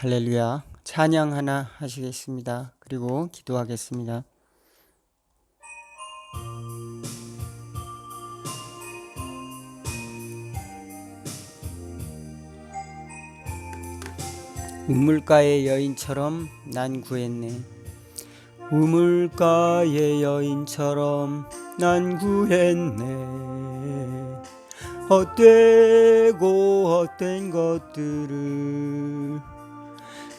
할렐루야. 찬양 하나 하시겠습니다. 그리고 기도하겠습니다. 우물가의 여인처럼 난 구했네. 우물가의 여인처럼 난 구했네. 헛되고 헛된 것들을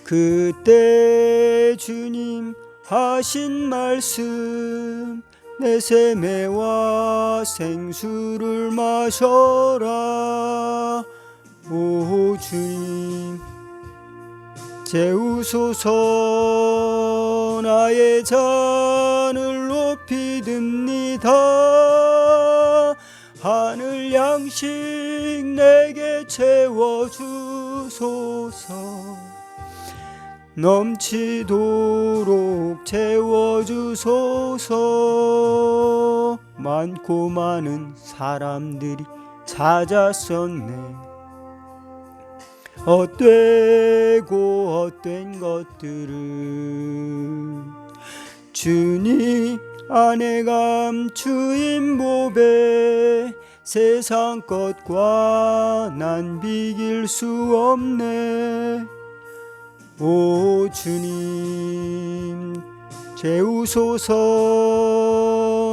그때 주님 하신 말씀, 내 세매와 생수를 마셔라. 오 주님 채우소서. 나의 잔을 높이 듭니다. 하늘 양식 내게 채워주소서. 넘치도록 채워주소서. 많고 많은 사람들이 찾았었네. 헛되고 헛된 것들을 주님 안에 감추인 보배, 세상 것과 난 비길 수 없네. 오 주님 채우소서.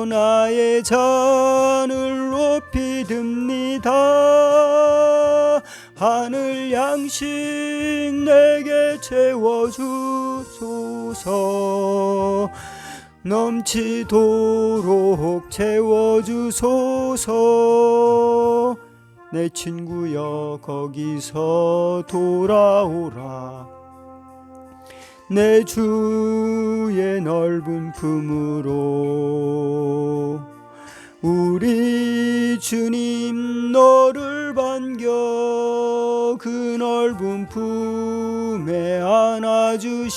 나의 잔을 높이 듭니다. 하늘 양식 내게 채워주소서. 넘치도록 채워주소서. 내 친구여 거기서 돌아오라. 내 주의 넓은 품으로 우리 주님 너를 반겨 그 넓은 품에 안아주시리.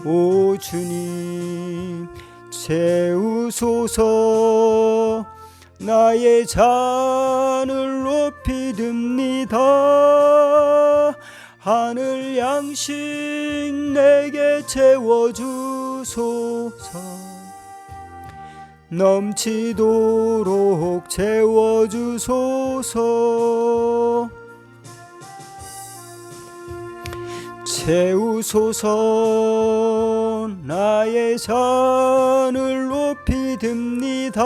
오 주님 채우소서. 나의 잔을 높이 듭니다. 하늘 양식 내게 채워주소서. 넘치도록 채워주소서. 채우소서. 나의 잔을 높이 듭니다.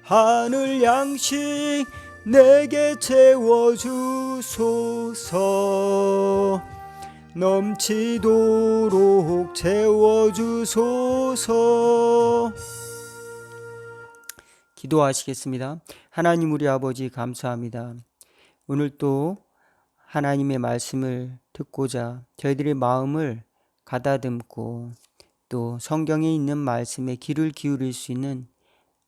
하늘 양식 내게 채워주소서. 넘치도록 채워주소서. 기도하시겠습니다. 하나님 우리 아버지 감사합니다. 오늘 또 하나님의 말씀을 듣고자 저희들의 마음을 가다듬고 또 성경에 있는 말씀에 귀를 기울일 수 있는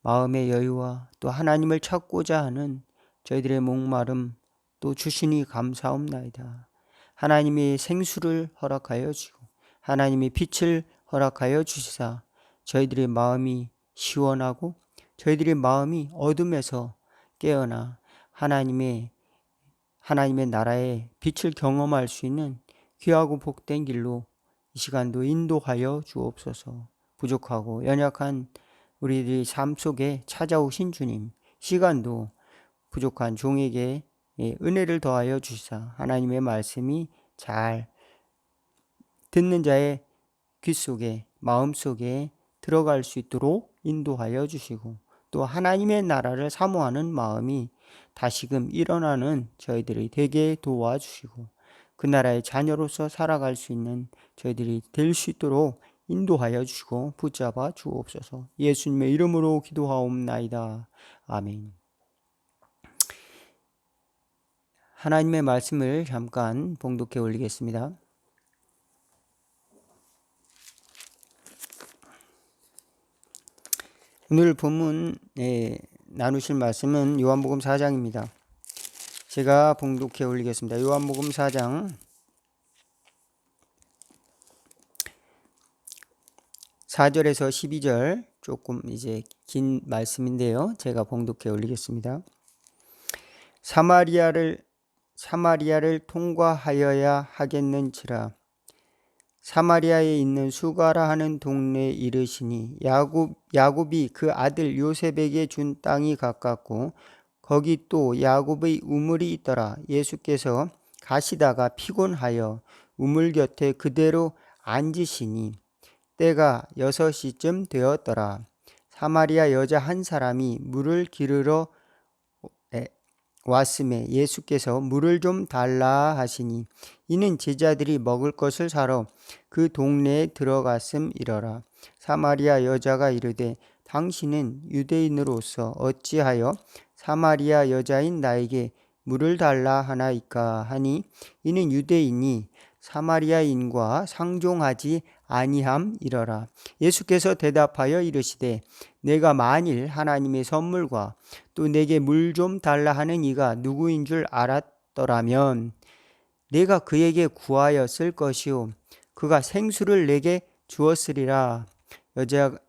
마음의 여유와 또 하나님을 찾고자 하는 저희들의 목마름 또 주시니 감사옵나이다. 하나님의 생수를 허락하여 주시고 하나님의 빛을 허락하여 주시사 저희들의 마음이 시원하고 저희들의 마음이 어둠에서 깨어나 하나님의 나라의 빛을 경험할 수 있는 귀하고 복된 길로 이 시간도 인도하여 주옵소서. 부족하고 연약한 우리들의 삶 속에 찾아오신 주님, 시간도 부족한 종에게 은혜를 더하여 주시사 하나님의 말씀이 잘 듣는 자의 귀 속에 마음 속에 들어갈 수 있도록 인도하여 주시고 또 하나님의 나라를 사모하는 마음이 다시금 일어나는 저희들이 되게 도와주시고 그 나라의 자녀로서 살아갈 수 있는 저희들이 될 수 있도록 인도하여 주시고 붙잡아 주옵소서. 예수님의 이름으로 기도하옵나이다. 아멘. 하나님의 말씀을 잠깐 봉독해 올리겠습니다. 오늘 본문 나누실 말씀은 요한복음 4장입니다. 제가 봉독해 올리겠습니다. 요한복음 4장 4절에서 12절 조금 이제 긴 말씀인데요. 제가 봉독해 올리겠습니다. 사마리아를 통과하여야 하겠는지라. 사마리아에 있는 수가라 하는 동네에 이르시니 야곱이 그 아들 요셉에게 준 땅이 가깝고 거기 또 야곱의 우물이 있더라. 예수께서 가시다가 피곤하여 우물 곁에 그대로 앉으시니 때가 6시쯤 되었더라. 사마리아 여자 한 사람이 물을 기르러 왔음에 예수께서 물을 좀 달라 하시니 이는 제자들이 먹을 것을 사러 그 동네에 들어갔음이러라. 사마리아 여자가 이르되 당신은 유대인으로서 어찌하여 사마리아 여자인 나에게 물을 달라 하나이까 하니 이는 유대인이 사마리아인과 상종하지 아니함이러라. 예수께서 대답하여 이르시되 내가 만일 하나님의 선물과 또 내게 물 좀 달라 하는 이가 누구인 줄 알았더라면 내가 그에게 구하였을 것이요 그가 생수를 내게 주었으리라.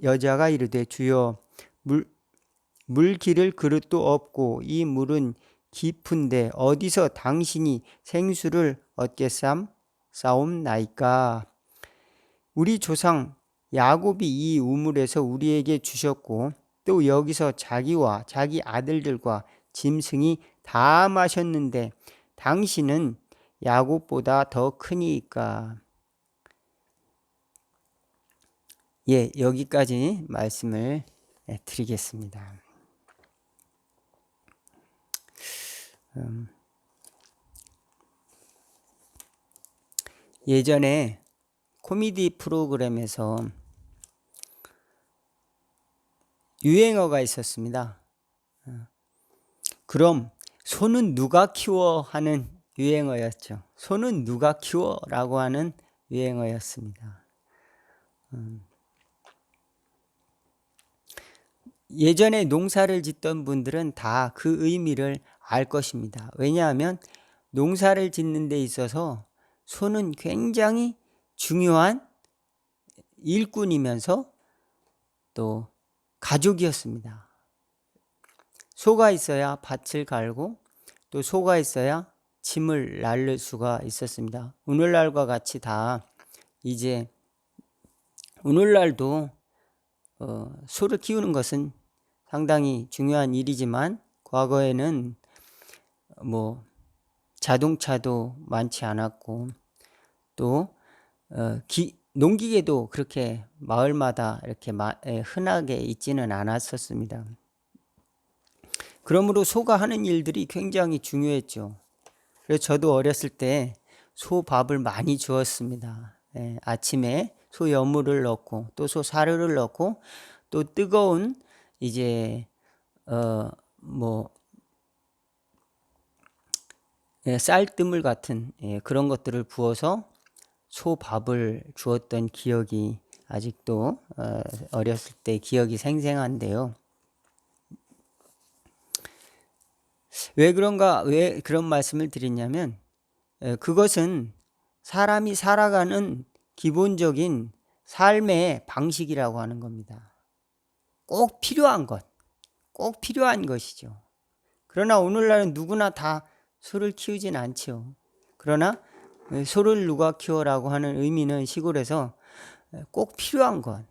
여자가 이르되 주여 물 기를 그릇도 없고 이 물은 깊은데 어디서 당신이 생수를 얻겠사옵나이까. 우리 조상 야곱이 이 우물에서 우리에게 주셨고 또 여기서 자기와 자기 아들들과 짐승이 다 마셨는데 당신은 야곱보다 더 크니까. 예, 여기까지 말씀을 드리겠습니다. 예전에 코미디 프로그램에서 유행어가 있었습니다. 그럼 소는 누가 키워 하는 유행어였죠. 소는 누가 키워 라고 하는 유행어였습니다. 예전에 농사를 짓던 분들은 다 그 의미를 알 것입니다. 왜냐하면 농사를 짓는 데 있어서 소는 굉장히 중요한 일꾼이면서 또 가족이었습니다. 소가 있어야 밭을 갈고 또 소가 있어야 짐을 날릴 수가 있었습니다. 오늘날과 같이 다 이제 오늘날도 소를 키우는 것은 상당히 중요한 일이지만 과거에는 뭐 자동차도 많지 않았고 또 농기계도 그렇게 마을마다 이렇게 흔하게 있지는 않았었습니다. 그러므로 소가 하는 일들이 굉장히 중요했죠. 그래서 저도 어렸을 때 소 밥을 많이 주었습니다. 아침에 소 여물을 넣고 또 소 사료를 넣고 또 뜨거운 이제 쌀뜨물 같은 그런 것들을 부어서 소 밥을 주었던 기억이 아직도 어렸을 때 기억이 생생한데요. 왜 그런 말씀을 드리냐면 그것은 사람이 살아가는 기본적인 삶의 방식이라고 하는 겁니다. 꼭 필요한 것이죠. 그러나 오늘날은 누구나 다 소를 키우진 않죠. 그러나 소를 누가 키워라고 하는 의미는 시골에서 꼭 필요한 것,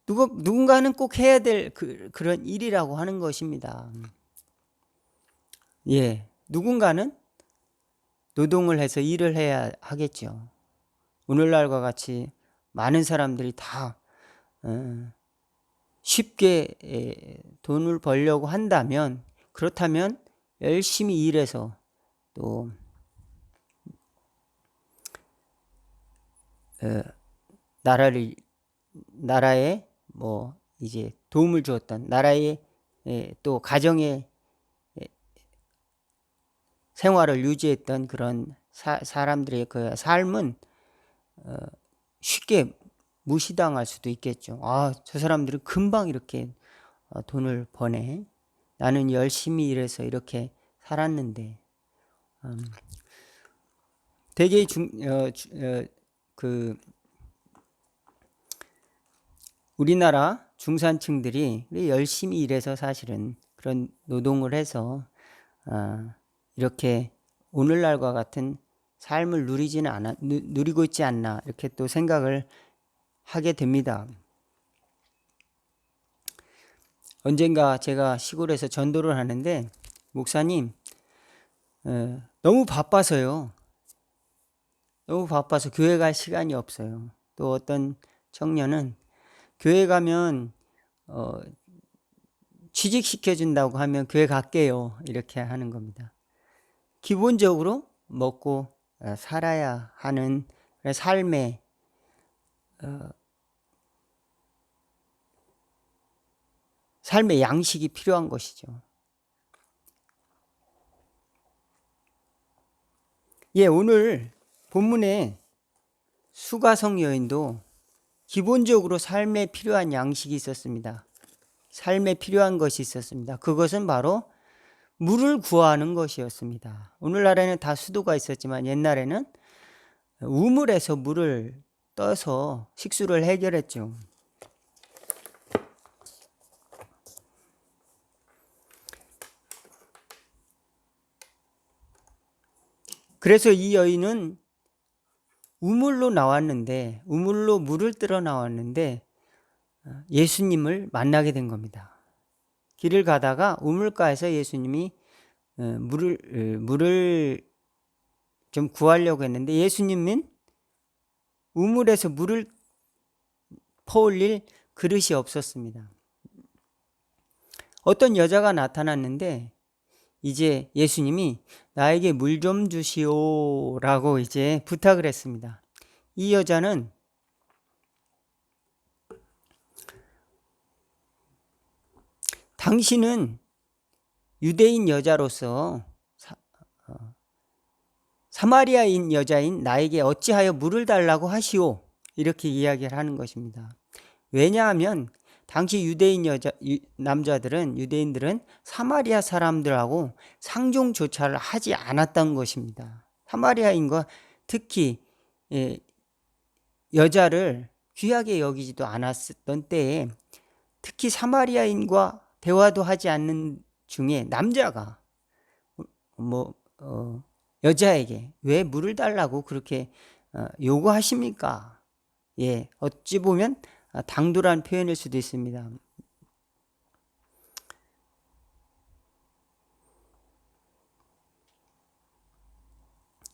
누군가는 꼭 해야 될 그런 일이라고 하는 것입니다. 예, 누군가는 노동을 해서 일을 해야 하겠죠. 오늘날과 같이 많은 사람들이 다 쉽게 돈을 벌려고 한다면, 그렇다면 열심히 일해서 또 나라에 뭐 이제 도움을 주었던 나라의 또 가정의 생활을 유지했던 그런 사람들의 그 삶은 쉽게 무시당할 수도 있겠죠. 저 사람들은 금방 이렇게 돈을 버네. 나는 열심히 일해서 이렇게 살았는데. 되게 우리나라 중산층들이 열심히 일해서 사실은 그런 노동을 해서 이렇게 오늘날과 같은 삶을 누리고 있지 않나 이렇게 또 생각을 하게 됩니다. 언젠가 제가 시골에서 전도를 하는데 목사님 너무 바빠서요. 너무 바빠서 교회 갈 시간이 없어요. 또 어떤 청년은 교회 가면 취직시켜준다고 하면 교회 갈게요. 이렇게 하는 겁니다. 기본적으로 먹고 살아야 하는 삶의 양식이 필요한 것이죠. 예, 오늘 본문에 수가성 여인도 기본적으로 삶에 필요한 양식이 있었습니다. 삶에 필요한 것이 있었습니다. 그것은 바로 물을 구하는 것이었습니다. 오늘날에는 다 수도가 있었지만 옛날에는 우물에서 물을 떠서 식수를 해결했죠. 그래서 이 여인은 우물로 물을 뜨러 나왔는데 예수님을 만나게 된 겁니다. 길을 가다가 우물가에서 예수님이 물을 좀 구하려고 했는데 예수님은 우물에서 물을 퍼올릴 그릇이 없었습니다. 어떤 여자가 나타났는데 이제 예수님이 나에게 물 좀 주시오라고 이제 부탁을 했습니다. 이 여자는 당신은 유대인 여자로서 사마리아인 여자인 나에게 어찌하여 물을 달라고 하시오 이렇게 이야기를 하는 것입니다. 왜냐하면 당시 유대인들은 사마리아 사람들하고 상종조차를 하지 않았던 것입니다. 사마리아인과 특히 여자를 귀하게 여기지도 않았던 때에 특히 사마리아인과 대화도 하지 않는 중에 남자가 여자에게 왜 물을 달라고 그렇게 요구하십니까? 예, 어찌 보면 당돌한 표현일 수도 있습니다.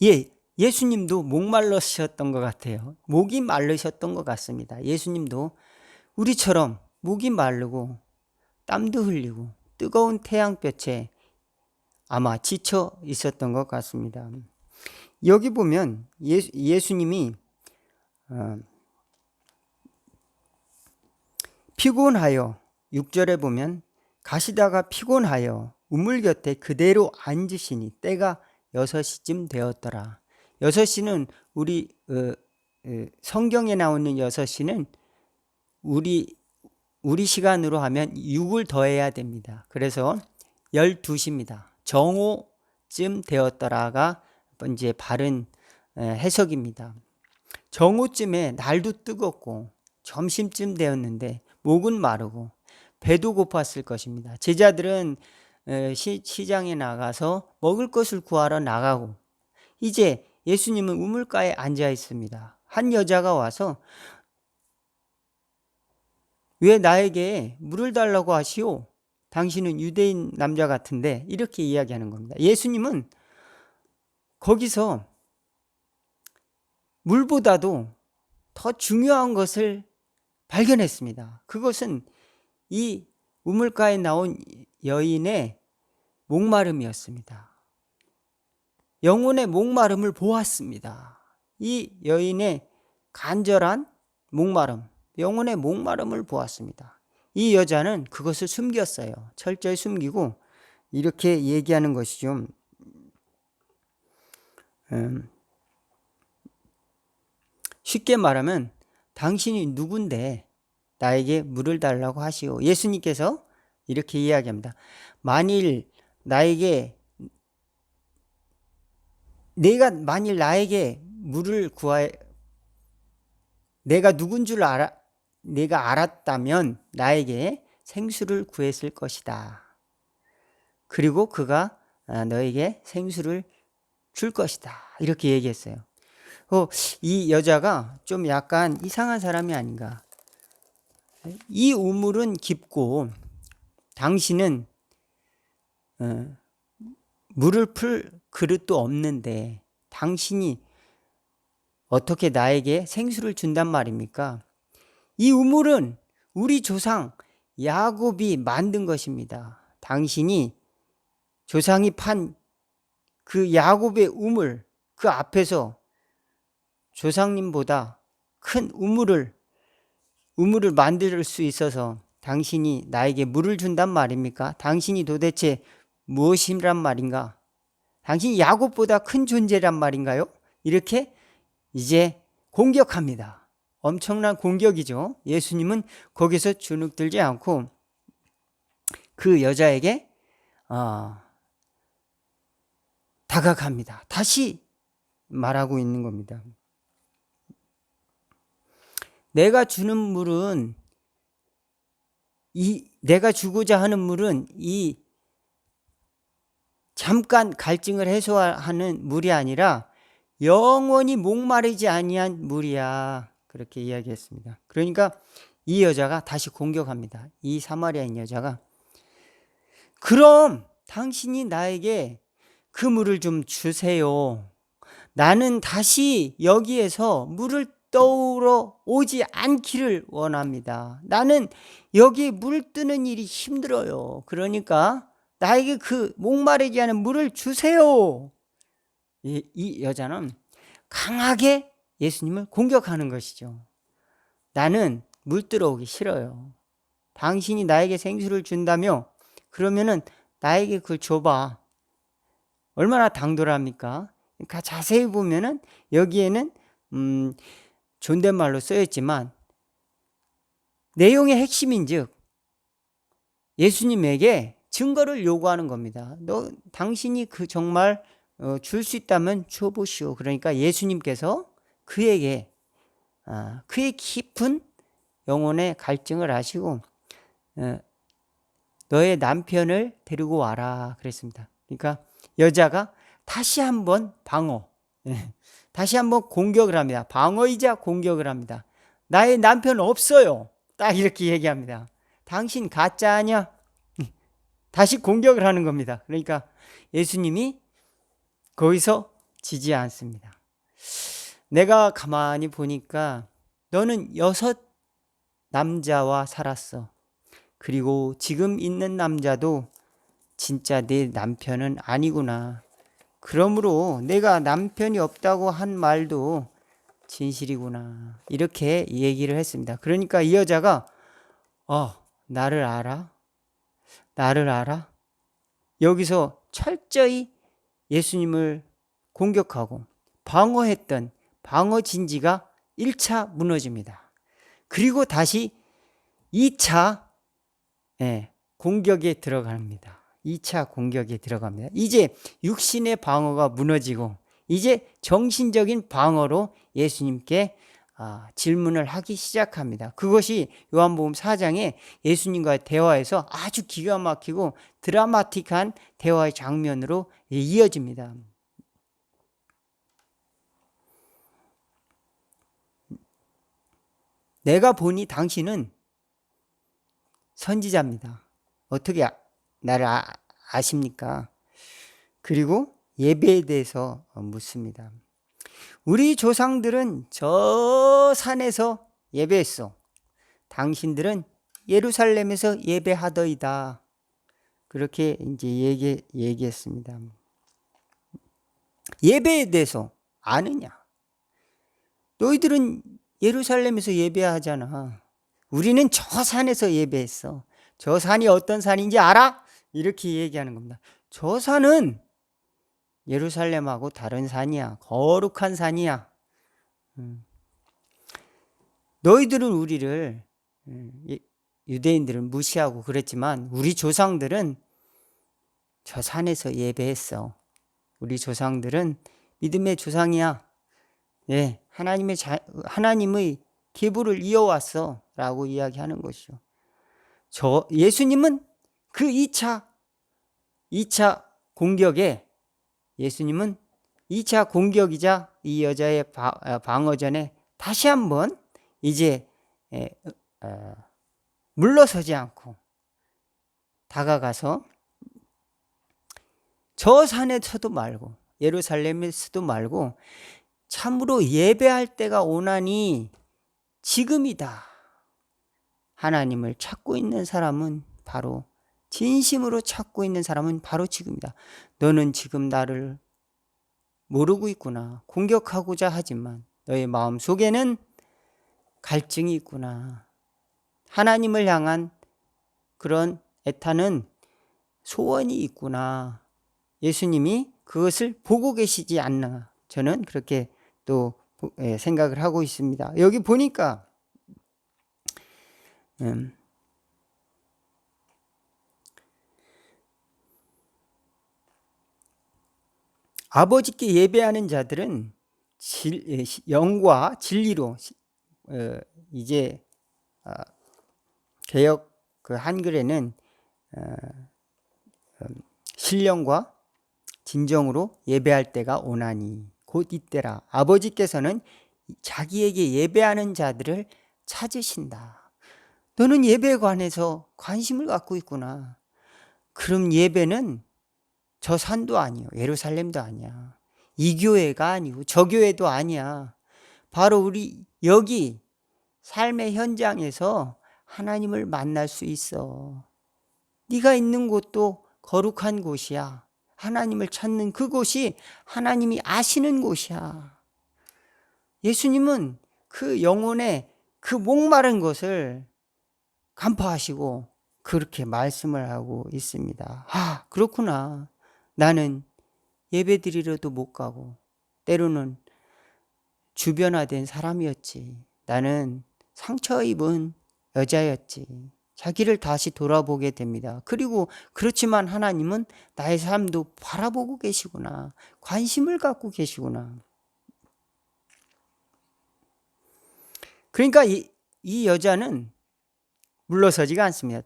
예, 예수님도 목말르셨던 것 같아요. 목이 마르셨던 것 같습니다. 예수님도 우리처럼 목이 마르고 땀도 흘리고 뜨거운 태양볕에 아마 지쳐 있었던 것 같습니다. 여기 보면 예수님이 피곤하여 6절에 보면 가시다가 피곤하여 우물 곁에 그대로 앉으시니 때가 6시쯤 되었더라. 6시는 우리 성경에 나오는 6시는 우리 시간으로 하면 6을 더해야 됩니다. 그래서 12시입니다. 정오쯤 되었더라가 이제 바른 해석입니다. 정오쯤에 날도 뜨겁고 점심쯤 되었는데 목은 마르고 배도 고팠을 것입니다. 제자들은 시장에 나가서 먹을 것을 구하러 나가고 이제 예수님은 우물가에 앉아 있습니다. 한 여자가 와서 왜 나에게 물을 달라고 하시오? 당신은 유대인 남자 같은데 이렇게 이야기하는 겁니다. 예수님은 거기서 물보다도 더 중요한 것을 발견했습니다. 그것은 이 우물가에 나온 여인의 목마름이었습니다. 영혼의 목마름을 보았습니다. 이 여인의 간절한 목마름, 영혼의 목마름을 보았습니다. 이 여자는 그것을 숨겼어요. 철저히 숨기고 이렇게 얘기하는 것이죠. 쉽게 말하면 당신이 누군데 나에게 물을 달라고 하시오. 예수님께서 이렇게 이야기합니다. 만일 나에게 물을 내가 누군 줄 내가 알았다면 나에게 생수를 구했을 것이다. 그리고 그가 너에게 생수를 줄 것이다. 이렇게 얘기했어요. 이 여자가 좀 약간 이상한 사람이 아닌가. 이 우물은 깊고 당신은 물을 풀 그릇도 없는데 당신이 어떻게 나에게 생수를 준단 말입니까? 이 우물은 우리 조상 야곱이 만든 것입니다. 당신이 조상이 판 그 야곱의 우물, 그 앞에서 조상님보다 큰 우물을 만들 수 있어서 당신이 나에게 물을 준단 말입니까? 당신이 도대체 무엇이란 말인가? 당신이 야곱보다 큰 존재란 말인가요? 이렇게 이제 공격합니다. 엄청난 공격이죠. 예수님은 거기서 주눅들지 않고 그 여자에게 다가갑니다. 다시 말하고 있는 겁니다. 내가 주는 물은 내가 주고자 하는 물은 이 잠깐 갈증을 해소하는 물이 아니라 영원히 목마르지 아니한 물이야. 그렇게 이야기했습니다. 그러니까 이 여자가 다시 공격합니다. 이 사마리아인 여자가 그럼 당신이 나에게 그 물을 좀 주세요. 나는 다시 여기에서 물을 떠오러 오지 않기를 원합니다. 나는 여기 물 뜨는 일이 힘들어요. 그러니까 나에게 그 목마르지 않은 물을 주세요. 이 여자는 강하게 예수님을 공격하는 것이죠. 나는 물 들어오기 싫어요. 당신이 나에게 생수를 준다며 그러면은 나에게 그걸 줘봐. 얼마나 당돌합니까? 그러니까 자세히 보면은 여기에는 존댓말로 쓰였지만 내용의 핵심인즉 예수님에게 증거를 요구하는 겁니다. 당신이 그 정말 줄 수 있다면 줘보시오. 그러니까 예수님께서 그에게 그의 깊은 영혼의 갈증을 아시고 너의 남편을 데리고 와라 그랬습니다. 그러니까 여자가 다시 한번 다시 한번 공격을 합니다. 방어이자 공격을 합니다. 나의 남편 없어요. 딱 이렇게 얘기합니다. 당신 가짜 아니야? 다시 공격을 하는 겁니다. 그러니까 예수님이 거기서 지지 않습니다. 내가 가만히 보니까 너는 6 남자와 살았어. 그리고 지금 있는 남자도 진짜 내 남편은 아니구나. 그러므로 내가 남편이 없다고 한 말도 진실이구나. 이렇게 얘기를 했습니다. 그러니까 이 여자가 나를 알아? 나를 알아? 여기서 철저히 예수님을 공격하고 방어했던 방어 진지가 1차 무너집니다. 그리고 다시 2차 공격에 들어갑니다. 2차 공격에 들어갑니다. 이제 육신의 방어가 무너지고 이제 정신적인 방어로 예수님께 질문을 하기 시작합니다. 그것이 요한복음 4장에 예수님과의 대화에서 아주 기가 막히고 드라마틱한 대화의 장면으로 이어집니다. 내가 보니 당신은 선지자입니다. 어떻게 나를 아십니까? 그리고 예배에 대해서 묻습니다. 우리 조상들은 저 산에서 예배했어. 당신들은 예루살렘에서 예배하더이다. 그렇게 이제 얘기했습니다. 예배에 대해서 아느냐? 너희들은 예루살렘에서 예배하잖아. 우리는 저 산에서 예배했어. 저 산이 어떤 산인지 알아? 이렇게 얘기하는 겁니다. 저 산은 예루살렘하고 다른 산이야. 거룩한 산이야. 너희들은 우리를 유대인들은 무시하고 그랬지만 우리 조상들은 저 산에서 예배했어. 우리 조상들은 믿음의 조상이야. 하나님의 계보를 이어왔어 라고 이야기하는 것이죠. 예수님은 그 2차 공격에 예수님은 2차 공격이자 이 여자의 방어전에 다시 한번 이제 물러서지 않고 다가가서 저 산에서도 말고 예루살렘에서도 말고 참으로 예배할 때가 오나니 지금이다. 하나님을 찾고 있는 사람은 바로, 진심으로 찾고 있는 사람은 바로 지금이다. 너는 지금 나를 모르고 있구나. 공격하고자 하지만 너의 마음 속에는 갈증이 있구나. 하나님을 향한 그런 애타는 소원이 있구나. 예수님이 그것을 보고 계시지 않나. 저는 그렇게 또 생각을 하고 있습니다. 여기 보니까 아버지께 예배하는 자들은 영과 진리로 이제 개역 그 한글에는 신령과 진정으로 예배할 때가 오나니 곧 이때라. 아버지께서는 자기에게 예배하는 자들을 찾으신다. 너는 예배에 관해서 관심을 갖고 있구나. 그럼 예배는 저 산도 아니요, 예루살렘도 아니야, 이 교회가 아니고 저 교회도 아니야. 바로 우리 여기 삶의 현장에서 하나님을 만날 수 있어. 네가 있는 곳도 거룩한 곳이야. 하나님을 찾는 그곳이 하나님이 아시는 곳이야. 예수님은 그 영혼의 그 목마른 것을 간파하시고 그렇게 말씀을 하고 있습니다. 아, 그렇구나. 나는 예배드리러도 못 가고 때로는 주변화된 사람이었지. 나는 상처 입은 여자였지. 자기를 다시 돌아보게 됩니다. 그리고 그렇지만 하나님은 나의 삶도 바라보고 계시구나. 관심을 갖고 계시구나. 그러니까 이 여자는 물러서지가 않습니다.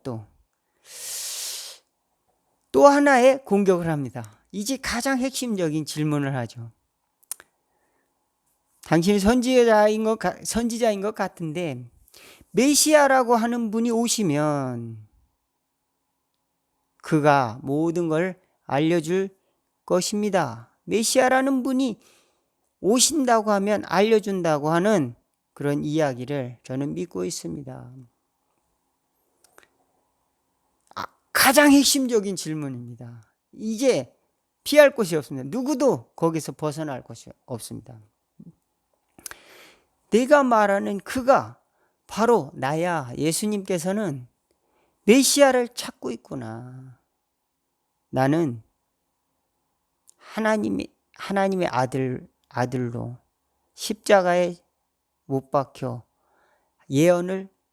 또 하나의 공격을 합니다. 이제 가장 핵심적인 질문을 하죠. 당신이 선지자인 것 같은데 메시아라고 하는 분이 오시면 그가 모든 걸 알려줄 것입니다. 메시아라는 분이 오신다고 하면 알려준다고 하는 그런 이야기를 저는 믿고 있습니다. 가장 핵심적인 질문입니다. 이제 피할 곳이 없습니다. 누구도 거기서 벗어날 곳이 없습니다. 내가 말하는 그가 바로 나야. 예수님께서는 메시아를 찾고 있구나. 나는 하나님의 아들로 십자가에 못 박혀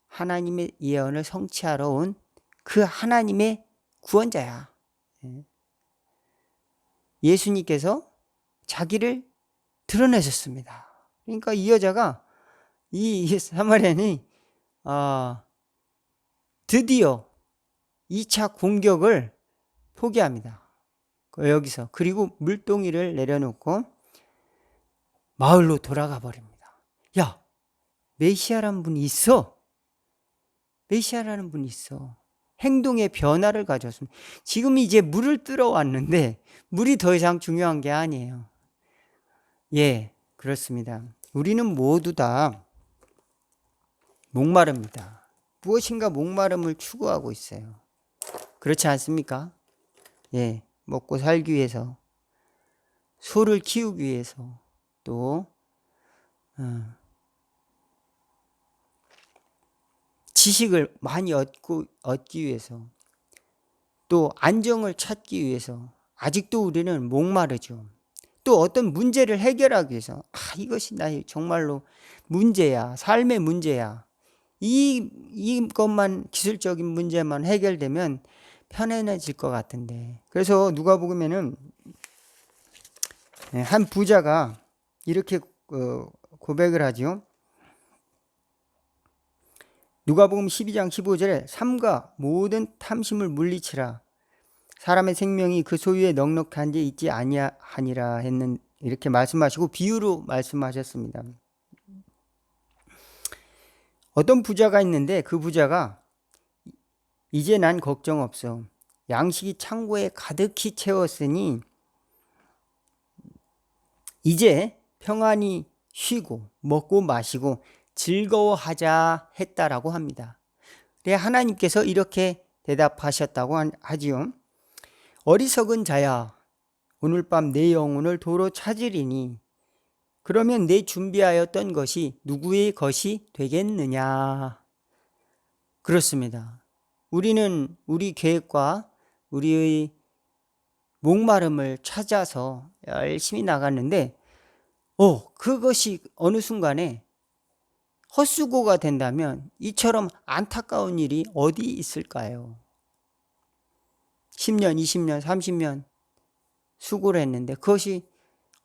하나님의 예언을 성취하러 온 그 하나님의 구원자야. 예수님께서 자기를 드러내셨습니다. 그러니까 이 여자가, 이 사마리아인이 드디어 2차 공격을 포기합니다. 여기서. 그리고 물동이를 내려놓고 마을로 돌아가 버립니다. 야, 메시아라는 분이 있어. 메시아라는 분이 있어. 행동의 변화를 가졌습니다. 지금 이제 물을 뜨러 왔는데 물이 더 이상 중요한 게 아니에요. 예, 그렇습니다. 우리는 모두 다 목마릅니다. 무엇인가 목마름을 추구하고 있어요. 그렇지 않습니까? 예, 먹고 살기 위해서, 소를 키우기 위해서, 또 지식을 많이 얻기 위해서, 또 안정을 찾기 위해서 아직도 우리는 목마르죠. 또 어떤 문제를 해결하기 위해서, 이것이 나의 정말로 문제야, 삶의 문제야. 이것만, 기술적인 문제만 해결되면 편안해질 것 같은데. 그래서 누가복음에는 한 부자가 이렇게 고백을 하죠. 누가복음 12장 15절에 삼가 모든 탐심을 물리치라. 사람의 생명이 그 소유에 넉넉한 데 있지 아니하니라 했는 이렇게 말씀하시고 비유로 말씀하셨습니다. 어떤 부자가 있는데 그 부자가 이제 난 걱정 없어. 양식이 창고에 가득히 채웠으니 이제 평안히 쉬고 먹고 마시고 즐거워하자 했다라고 합니다. 그래 하나님께서 이렇게 대답하셨다고 하지요. 어리석은 자야, 오늘 밤 내 영혼을 도로 찾으리니 그러면 내 준비하였던 것이 누구의 것이 되겠느냐. 그렇습니다. 우리는 우리 계획과 우리의 목마름을 찾아서 열심히 나갔는데 그것이 어느 순간에 헛수고가 된다면 이처럼 안타까운 일이 어디 있을까요? 10년, 20년, 30년 수고를 했는데 그것이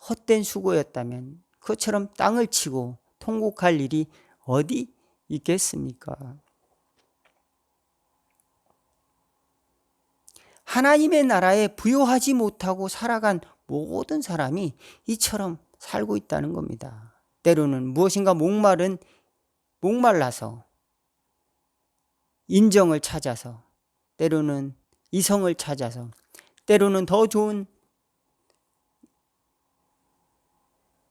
헛된 수고였다면 그것처럼 땅을 치고 통곡할 일이 어디 있겠습니까? 하나님의 나라에 부요하지 못하고 살아간 모든 사람이 이처럼 살고 있다는 겁니다. 때로는 무엇인가 목말라서 인정을 찾아서, 때로는 이성을 찾아서, 때로는 더 좋은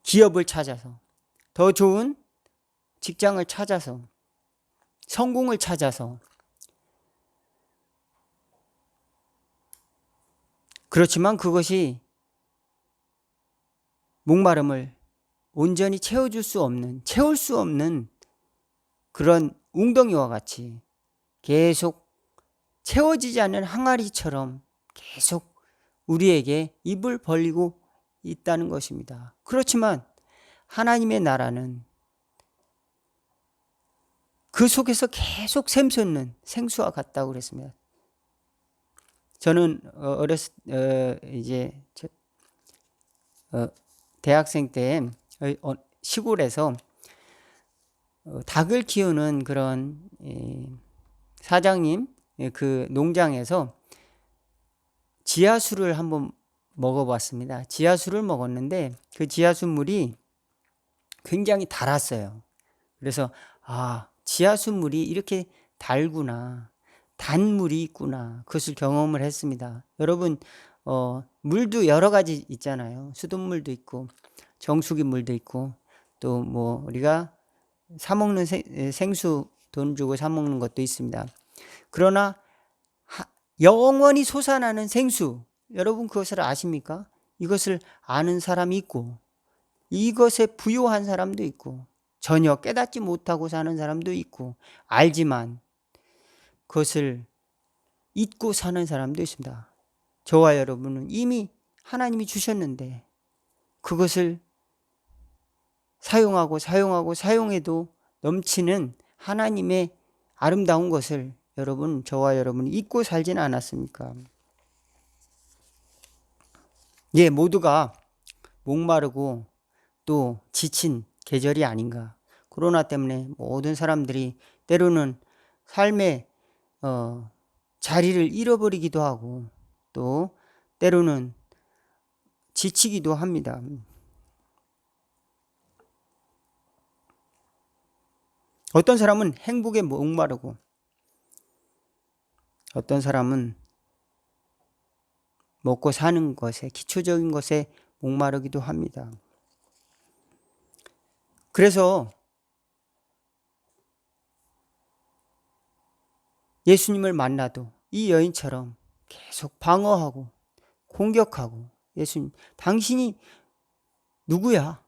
기업을 찾아서, 더 좋은 직장을 찾아서, 성공을 찾아서, 그렇지만 그것이 목마름을 온전히 채울 수 없는 그런 웅덩이와 같이 계속 채워지지 않는 항아리처럼 계속 우리에게 입을 벌리고 있다는 것입니다. 그렇지만 하나님의 나라는 그 속에서 계속 샘솟는 생수와 같다고 그랬습니다. 저는 대학생 때 시골에서 닭을 키우는 그런 사장님 그 농장에서 지하수를 한번 먹어봤습니다. 지하수를 먹었는데 그 지하수 물이 굉장히 달았어요. 그래서 지하수 물이 이렇게 달구나, 단물이 있구나, 그것을 경험을 했습니다. 여러분 물도 여러 가지 있잖아요. 수돗물도 있고 정수기 물도 있고 또 뭐 우리가 사 먹는 생수 돈 주고 사 먹는 것도 있습니다. 그러나 영원히 솟아나는 생수, 여러분 그것을 아십니까? 이것을 아는 사람이 있고 이것에 부요한 사람도 있고 전혀 깨닫지 못하고 사는 사람도 있고 알지만 그것을 잊고 사는 사람도 있습니다. 저와 여러분은 이미 하나님이 주셨는데 그것을 사용해도 넘치는 하나님의 아름다운 것을 저와 여러분이 잊고 살지는 않았습니까? 모두가 목마르고 또 지친 계절이 아닌가. 코로나 때문에 모든 사람들이 때로는 삶의 자리를 잃어버리기도 하고 또 때로는 지치기도 합니다. 어떤 사람은 행복에 목마르고 어떤 사람은 먹고 사는 것에, 기초적인 것에 목마르기도 합니다. 그래서 예수님을 만나도 이 여인처럼 계속 방어하고 공격하고, 예수님, 당신이 누구야?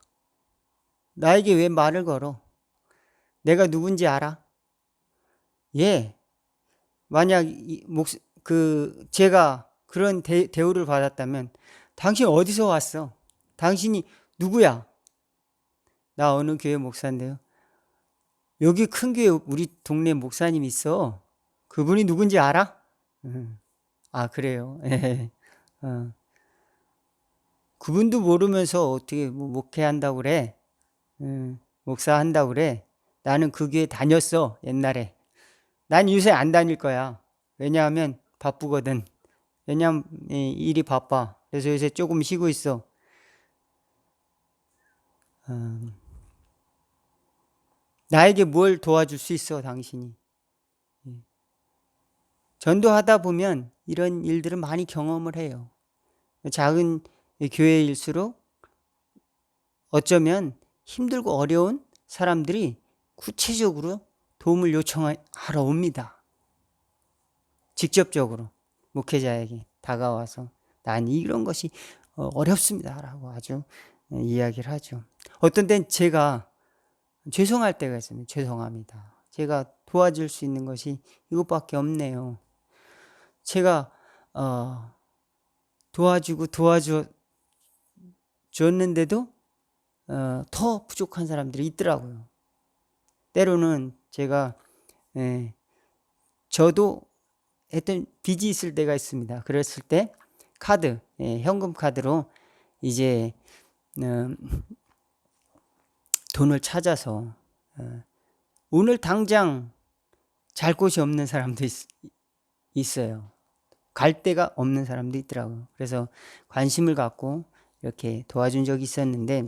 나에게 왜 말을 걸어? 내가 누군지 알아? 만약 제가 그런 대우를 받았다면 당신 어디서 왔어? 당신이 누구야? 나 어느 교회 목사인데요. 여기 큰 교회 우리 동네 목사님 있어. 그분이 누군지 알아? 그래요. 그분도 모르면서 어떻게 목회한다고 그래? 목사한다고 그래? 나는 그 교회 다녔어, 옛날에. 난 요새 안 다닐 거야. 왜냐하면 바쁘거든. 왜냐면 일이 바빠. 그래서 요새 조금 쉬고 있어. 나에게 뭘 도와줄 수 있어, 당신이? 전도하다 보면 이런 일들을 많이 경험을 해요. 작은 교회일수록 어쩌면 힘들고 어려운 사람들이 구체적으로 도움을 요청하러 옵니다. 직접적으로 목회자에게 다가와서 난 이런 것이 어렵습니다 라고 아주 이야기를 하죠. 어떤 때는 제가 죄송할 때가 있습니다. 죄송합니다. 제가 도와줄 수 있는 것이 이것밖에 없네요. 제가 도와줬는데도 더 부족한 사람들이 있더라고요. 때로는 제가 저도 했던 빚이 있을 때가 있습니다. 그랬을 때 카드, 현금 카드로 이제 돈을 찾아서 오늘 당장 잘 곳이 없는 사람도 있어요. 갈 데가 없는 사람도 있더라고요. 그래서 관심을 갖고 이렇게 도와준 적이 있었는데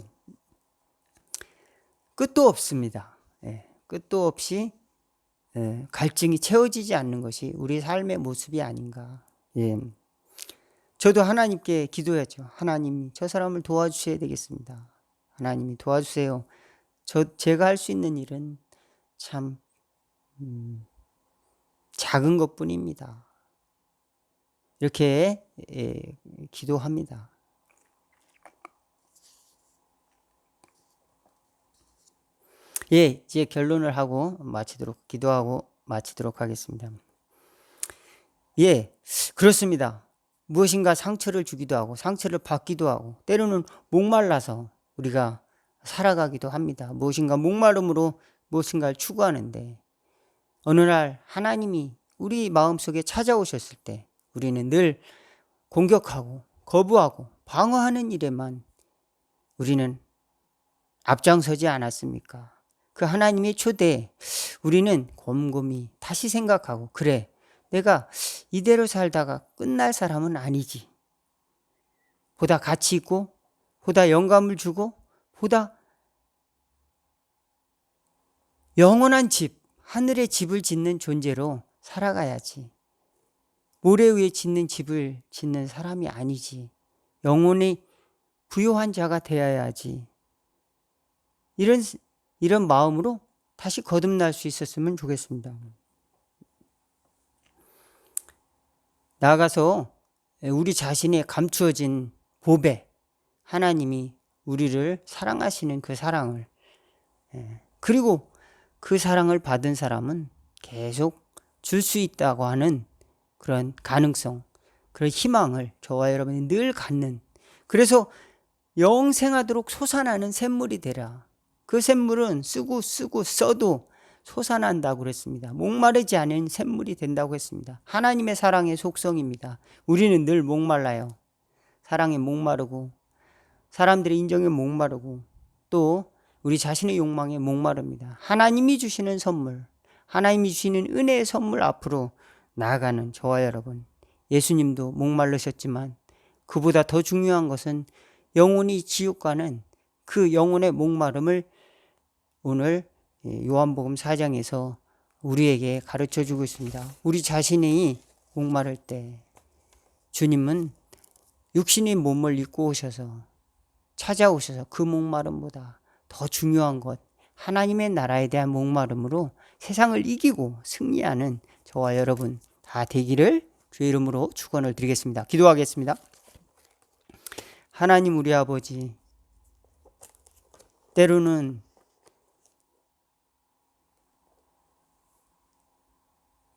끝도 없습니다. 끝도 없이 갈증이 채워지지 않는 것이 우리 삶의 모습이 아닌가. 저도 하나님께 기도했죠. 하나님, 저 사람을 도와주셔야 되겠습니다. 하나님이 도와주세요. 제가 할 수 있는 일은 참 작은 것뿐입니다. 이렇게 기도합니다. 이제 결론을 하고 기도하고 마치도록 하겠습니다. 그렇습니다. 무엇인가 상처를 주기도 하고 상처를 받기도 하고 때로는 목말라서 우리가 살아가기도 합니다. 무엇인가 목마름으로 무엇인가를 추구하는데 어느 날 하나님이 우리 마음속에 찾아오셨을 때 우리는 늘 공격하고 거부하고 방어하는 일에만 우리는 앞장서지 않았습니까? 그 하나님의 초대에 우리는 곰곰이 다시 생각하고 그래, 내가 이대로 살다가 끝날 사람은 아니지. 보다 가치 있고 보다 영감을 주고 보다 영원한 집, 하늘의 집을 짓는 존재로 살아가야지. 모래 위에 짓는 집을 짓는 사람이 아니지. 영혼이 부요한 자가 되어야지. 이런 마음으로 다시 거듭날 수 있었으면 좋겠습니다. 나아가서 우리 자신의 감추어진 보배, 하나님이 우리를 사랑하시는 그 사랑을, 그리고 그 사랑을 받은 사람은 계속 줄 수 있다고 하는 그런 가능성, 그런 희망을 저와 여러분이 늘 갖는, 그래서 영생하도록 솟아나는 샘물이 되라. 그 샘물은 쓰고 써도 솟아난다고 그랬습니다. 목마르지 않은 샘물이 된다고 했습니다. 하나님의 사랑의 속성입니다. 우리는 늘 목말라요. 사랑에 목마르고 사람들의 인정에 목마르고 또 우리 자신의 욕망에 목마릅니다. 하나님이 주시는 선물, 하나님이 주시는 은혜의 선물 앞으로 나아가는 저와 여러분, 예수님도 목마르셨지만 그보다 더 중요한 것은 영혼이 지옥 가는 그 영혼의 목마름을 오늘 요한복음 4장에서 우리에게 가르쳐 주고 있습니다. 우리 자신이 목마를 때 주님은 육신의 몸을 입고 오셔서 찾아오셔서 그 목마름보다 더 중요한 것, 하나님의 나라에 대한 목마름으로 세상을 이기고 승리하는 저와 여러분 다 되기를 주의 이름으로 축원을 드리겠습니다. 기도하겠습니다. 하나님 우리 아버지, 때로는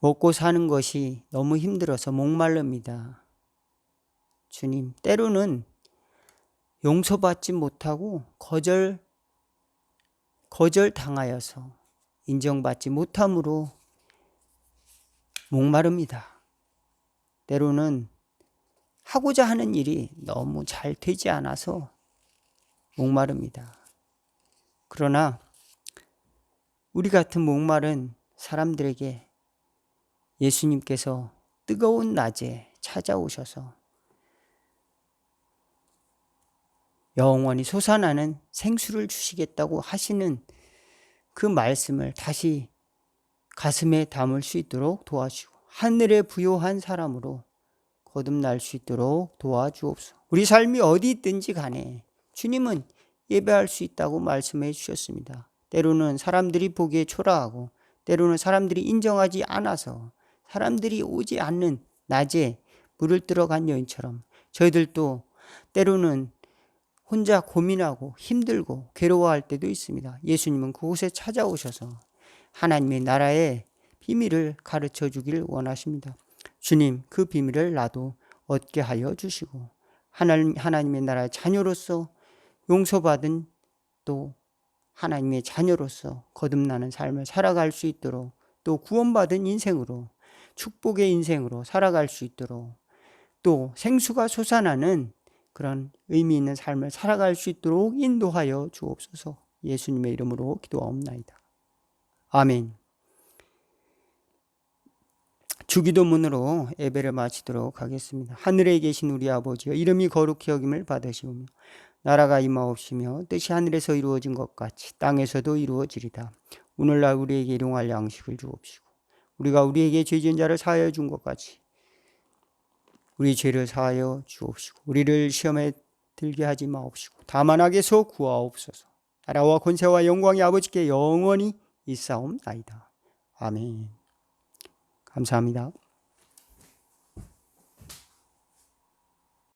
먹고 사는 것이 너무 힘들어서 목마릅니다. 주님, 때로는 용서받지 못하고 거절당하여서 인정받지 못함으로 목마릅니다. 때로는 하고자 하는 일이 너무 잘 되지 않아서 목마릅니다. 그러나 우리 같은 목마른 사람들에게 예수님께서 뜨거운 낮에 찾아오셔서 영원히 솟아나는 생수를 주시겠다고 하시는 그 말씀을 다시 가슴에 담을 수 있도록 도와주고 하늘에 부요한 사람으로 거듭날 수 있도록 도와주옵소서. 우리 삶이 어디 있든지 간에 주님은 예배할 수 있다고 말씀해 주셨습니다. 때로는 사람들이 보기에 초라하고 때로는 사람들이 인정하지 않아서 사람들이 오지 않는 낮에 물을 들어간 여인처럼 저희들도 때로는 혼자 고민하고 힘들고 괴로워할 때도 있습니다. 예수님은 그곳에 찾아오셔서 하나님의 나라의 비밀을 가르쳐 주기를 원하십니다. 주님, 그 비밀을 나도 얻게 하여 주시고 하나님의 나라의 자녀로서 용서받은 또 하나님의 자녀로서 거듭나는 삶을 살아갈 수 있도록 또 구원받은 인생으로 축복의 인생으로 살아갈 수 있도록 또 생수가 솟아나는 그런 의미 있는 삶을 살아갈 수 있도록 인도하여 주옵소서. 예수님의 이름으로 기도하옵나이다. 아멘. 주기도문으로 예배를 마치도록 하겠습니다. 하늘에 계신 우리 아버지여, 이름이 거룩히 여김을 받으시오며 나라가 임하옵시며 뜻이 하늘에서 이루어진 것 같이 땅에서도 이루어지리다. 오늘날 우리에게 일용할 양식을 주옵시고 우리가 우리에게 죄 지은 자를 사하여 준 것 같이 우리 죄를 사하여 주옵시고 우리를 시험에 들게 하지 마옵시고 다만 악에서 구하옵소서. 나라와 권세와 영광이 아버지께 영원히 있사옵나이다. 아멘. 감사합니다.